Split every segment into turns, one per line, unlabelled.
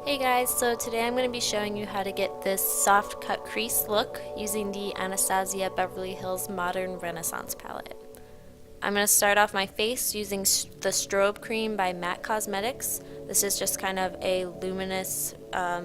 Hey guys, so today I'm going to be showing you how to get this soft cut crease look using the Anastasia Beverly Hills Modern Renaissance palette. I'm going to start off my face using the Strobe Cream by MAC Cosmetics. This is just kind of a luminous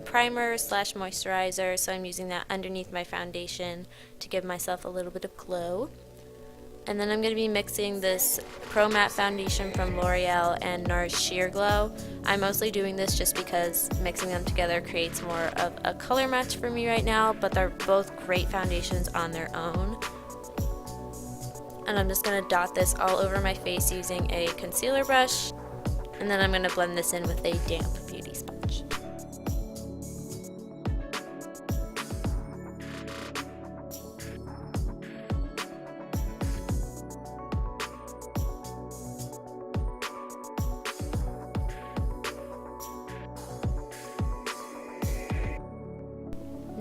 primer slash moisturizer, so I'm using that underneath my foundation to give myself a little bit of glow. And then I'm going to be mixing this Pro Matte Foundation from Loreal and NARS Sheer Glow. I'm mostly doing this just because mixing them together creates more of a color match for me right now, but they're both great foundations on their own. And I'm just going to dot this all over my face using a concealer brush, and then I'm going to blend this in with a damp beauty sponge.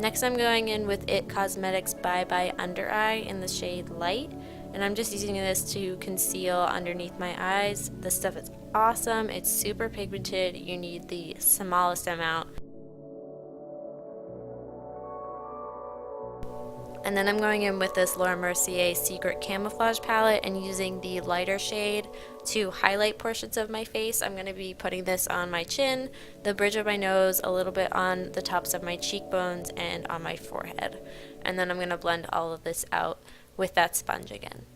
Next I'm going in with IT Cosmetics by Undereye in the shade Light, and I'm just using this to conceal underneath my eyes. This stuff is awesome, it's super pigmented, you need the smallest amount. And then I'm going in with this Mercier Secret Camouflage palette and using the lighter shade to highlight portions of my face. I'm going to be putting this on my chin, the bridge of my nose, a little bit on the tops of my cheekbones, and on my forehead. And then I'm going to blend all of this out with that sponge again.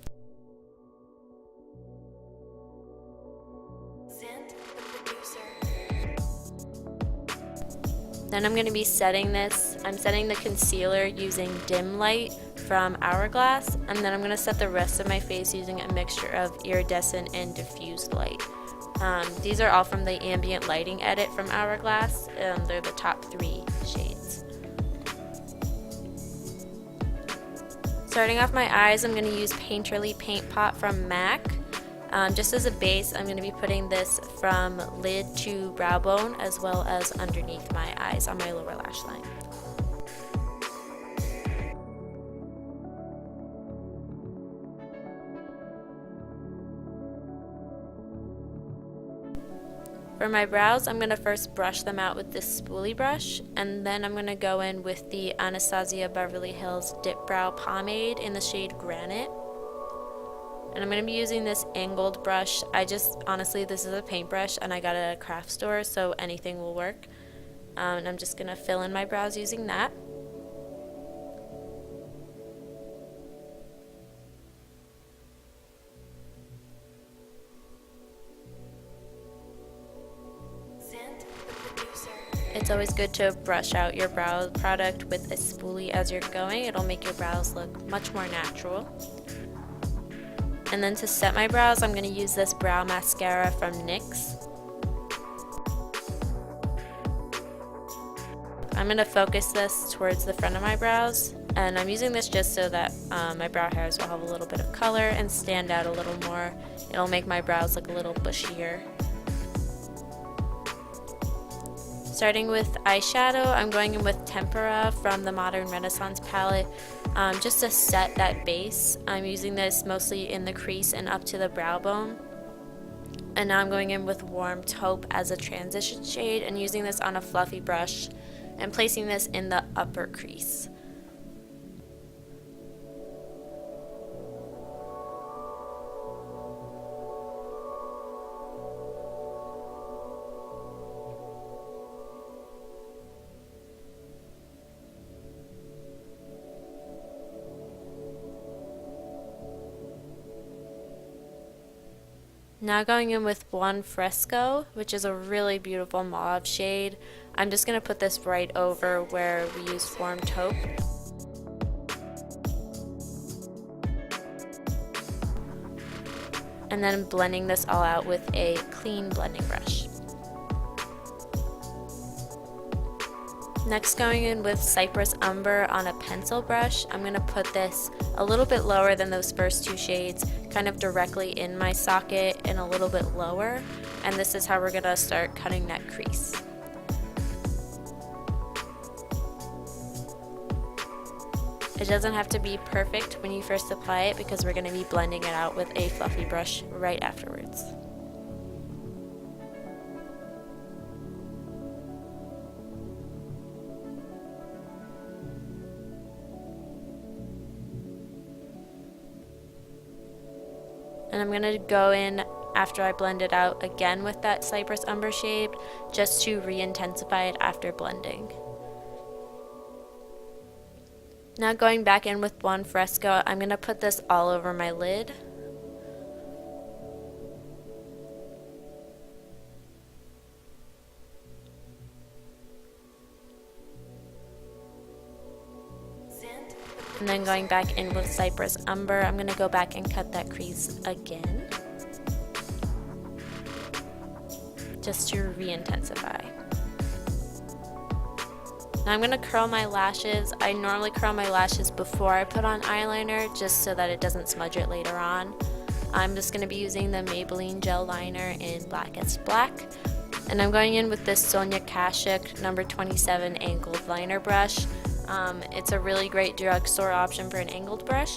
Then I'm going to be setting this. I'm setting the concealer using Dim Light from Hourglass, and then I'm going to set the rest of my face using a mixture of Iridescent and Diffused light. These are all from the Ambient lighting edit from Hourglass. They're the top 3 shades. Starting off my eyes, I'm going to use Painterly Paint Pot from MAC. Just as a base, I'm going to be putting this from lid to brow bone as well as underneath my eyes on my lower lash line. For my brows, I'm going to first brush them out with this spoolie brush, and then I'm going to go in with the Anastasia Beverly Hills Dipbrow Pomade in the shade Granite. And I'm going to be using this angled brush. Honestly, this is a paintbrush and I got it at a craft store, so anything will work. And I'm just going to fill in my brows using that. It's always good to brush out your brow product with a spoolie as you're going. It'll make your brows look much more natural. And then to set my brows, I'm going to use this brow mascara from NYX. I'm going to focus this towards the front of my brows, and I'm using this just so that my brow hairs will have a little bit of color and stand out a little more. It'll make my brows look a little bushier. Starting with eyeshadow, I'm going in with Tempera from the Modern Renaissance palette, just to set that base. I'm using this mostly in the crease and up to the brow bone. And now I'm going in with Warm Taupe as a transition shade and using this on a fluffy brush and placing this in the upper crease. Now going in with Buon Fresco, which is a really beautiful mauve shade. I'm just going to put this right over where we used Warm Taupe. And then blending this all out with a clean blending brush. Next, going in with Cyprus Umber on a pencil brush. I'm going to put this a little bit lower than those first 2 shades, kind of directly in my socket and a little bit lower. And this is how we're going to start cutting that crease. It doesn't have to be perfect when you first apply it because we're going to be blending it out with a fluffy brush right afterwards. And I'm going to go in after I blend it out again with that Cyprus Umber shade just to re-intensify it after blending. Now going back in with Buon Fresco, I'm going to put this all over my lid. And then going back in with Cyprus Umber, I'm going to go back and cut that crease again, just to re-intensify. Now I'm going to curl my lashes. I normally curl my lashes before I put on eyeliner, just so that it doesn't smudge it later on. I'm just going to be using the Maybelline gel liner in Blackest Black. And I'm going in with this Sonia Kashuk number 27 angled liner brush. It's a really great drugstore option for an angled brush.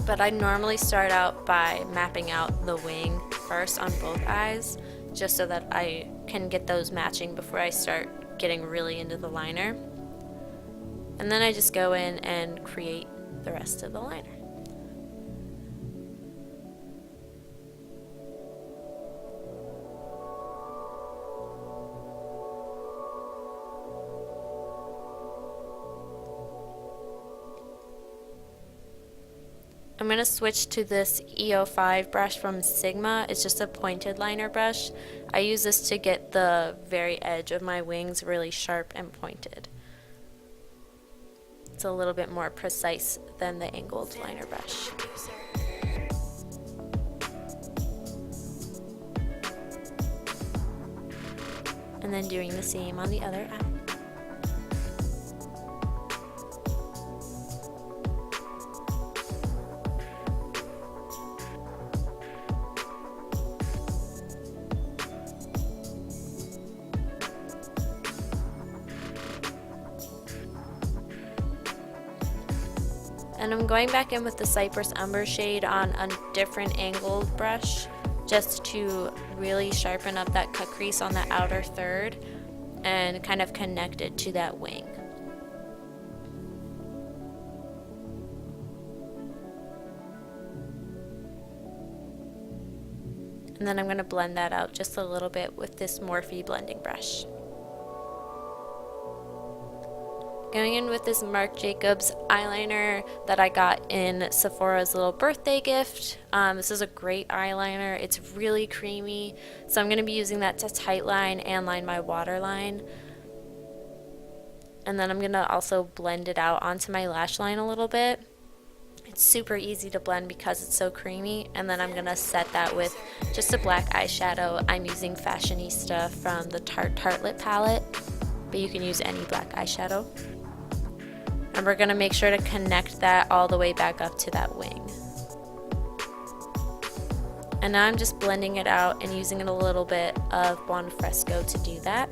But I normally start out by mapping out the wing first on both eyes, just so that I can get those matching before I start getting really into the liner. And then I just go in and create the rest of the liner. I'm going to switch to this EO5 brush from Sigma. It's just a pointed liner brush. I use this to get the very edge of my wings really sharp and pointed. It's a little bit more precise than the angled liner brush. And then doing the same on the other eye. And I'm going back in with the Cyprus Umber shade on a different angled brush, just to really sharpen up that cut crease on the outer third and kind of connect it to that wing. And then I'm going to blend that out just a little bit with this Morphe blending brush. Going in with this Marc Jacobs eyeliner that I got in Sephora's little birthday gift. This is a great eyeliner. It's really creamy. So I'm going to be using that to tightline and line my waterline. And then I'm going to also blend it out onto my lash line a little bit. It's super easy to blend because it's so creamy. And then I'm going to set that with just a black eyeshadow. I'm using Fashionista from the Tarte Lip palette, but you can use any black eyeshadow. And we're going to make sure to connect that all the way back up to that wing. And now I'm just blending it out and using a little bit of Buon Fresco to do that.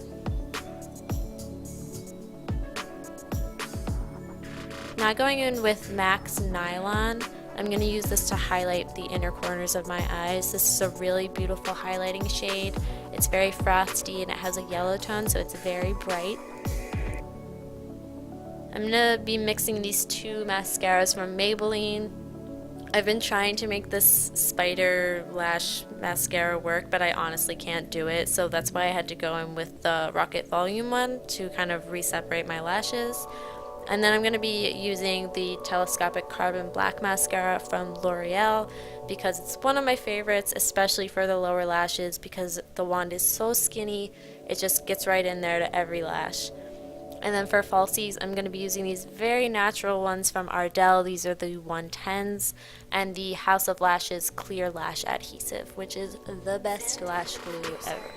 Now going in with MAC's Nylon, I'm going to use this to highlight the inner corners of my eyes. This is a really beautiful highlighting shade. It's very frosty and it has a yellow tone, so it's very bright. I'm going to be mixing these two mascaras from Maybelline. I've been trying to make this spider lash mascara work, but I honestly can't do it, so that's why I had to go in with the Rocket Volume one to kind of re-separate my lashes. And then I'm going to be using the Telescopic Carbon Black Mascara from Loreal because it's one of my favorites, especially for the lower lashes, because the wand is so skinny, it just gets right in there to every lash. And then for falsies, I'm going to be using these very natural ones from Ardell. These are the 110s, and the House of Lashes Clear Lash Adhesive, which is the best lash glue ever.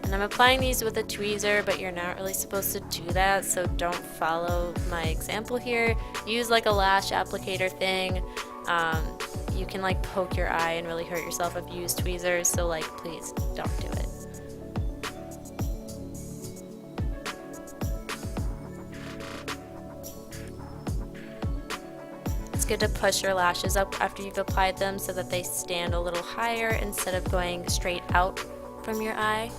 And I'm applying these with a tweezer, but you're not really supposed to do that, so don't follow my example here. Use like a lash applicator thing. You can like poke your eye and really hurt yourself if you use tweezers, so like please don't do it. It's good to push your lashes up after you've applied them so that they stand a little higher instead of going straight out from your eye.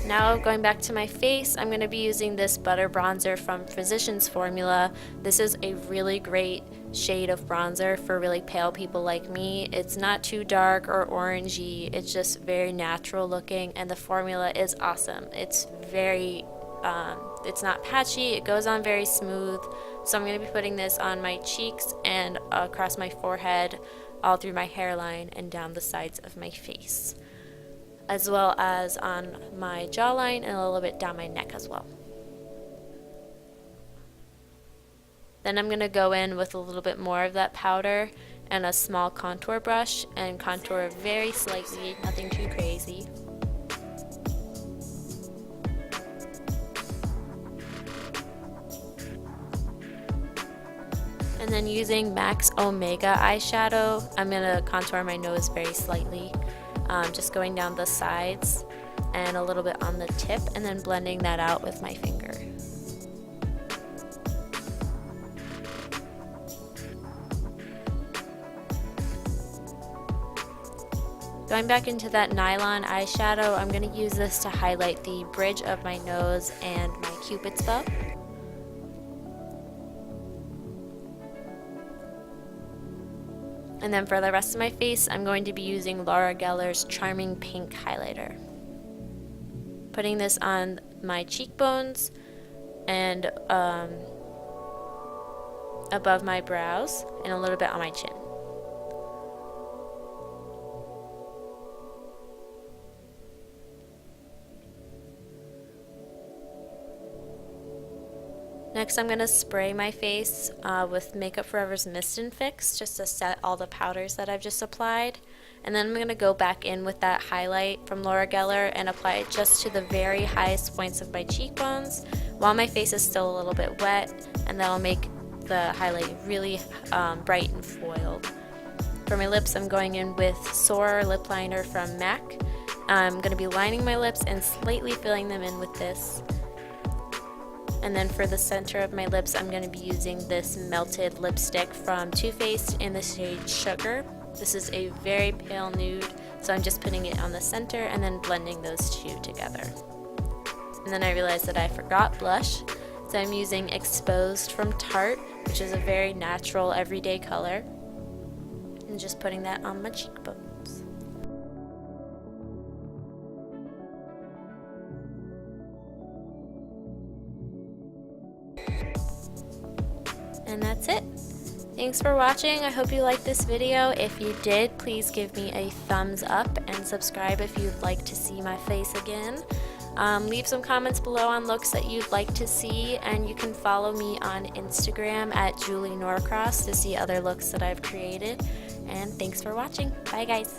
Now going back to my face, I'm going to be using this butter bronzer from Physicians Formula. This is a really great shade of bronzer for really pale people like me. It's not too dark or orangey, it's just very natural looking, and the formula is awesome. It's very, it's not patchy, it goes on very smooth. So I'm going to be putting this on my cheeks and across my forehead, all through my hairline and down the sides of my face, as well as on my jawline and a little bit down my neck as well. Then I'm going to go in with a little bit more of that powder and a small contour brush and contour very slightly, nothing too crazy. And then using MAC's Omega eyeshadow, I'm going to contour my nose very slightly. Just going down the sides and a little bit on the tip, and then blending that out with my finger. Going back into that nylon eyeshadow, I'm going to use this to highlight the bridge of my nose and my Cupid's bow. And then for the rest of my face, I'm going to be using Laura Geller's Charming Pink highlighter. Putting this on my cheekbones and above my brows and a little bit on my chin. Next, I'm going to spray my face with Makeup Forever's Mist and Fix just to set all the powders that I've just applied. And then I'm going to go back in with that highlight from Laura Geller and apply it just to the very highest points of my cheekbones while my face is still a little bit wet, and that'll make the highlight really bright and foiled. For my lips, I'm going in with Soar Lip Liner from MAC. I'm going to be lining my lips and slightly filling them in with this. And then for the center of my lips, I'm going to be using this melted lipstick from Too Faced in the shade Sugar. This is a very pale nude, so I'm just putting it on the center and then blending those two together. And then I realized that I forgot blush, so I'm using Exposed from Tarte, which is a very natural, everyday color, and just putting that on my cheekbones. And that's it. Thanks for watching. I hope you liked this video. If you did, please give me a thumbs up and subscribe if you'd like to see my face again. Leave some comments below on looks that you'd like to see, and you can follow me on Instagram at Julie Norcross to see other looks that I've created. And thanks for watching. Bye guys.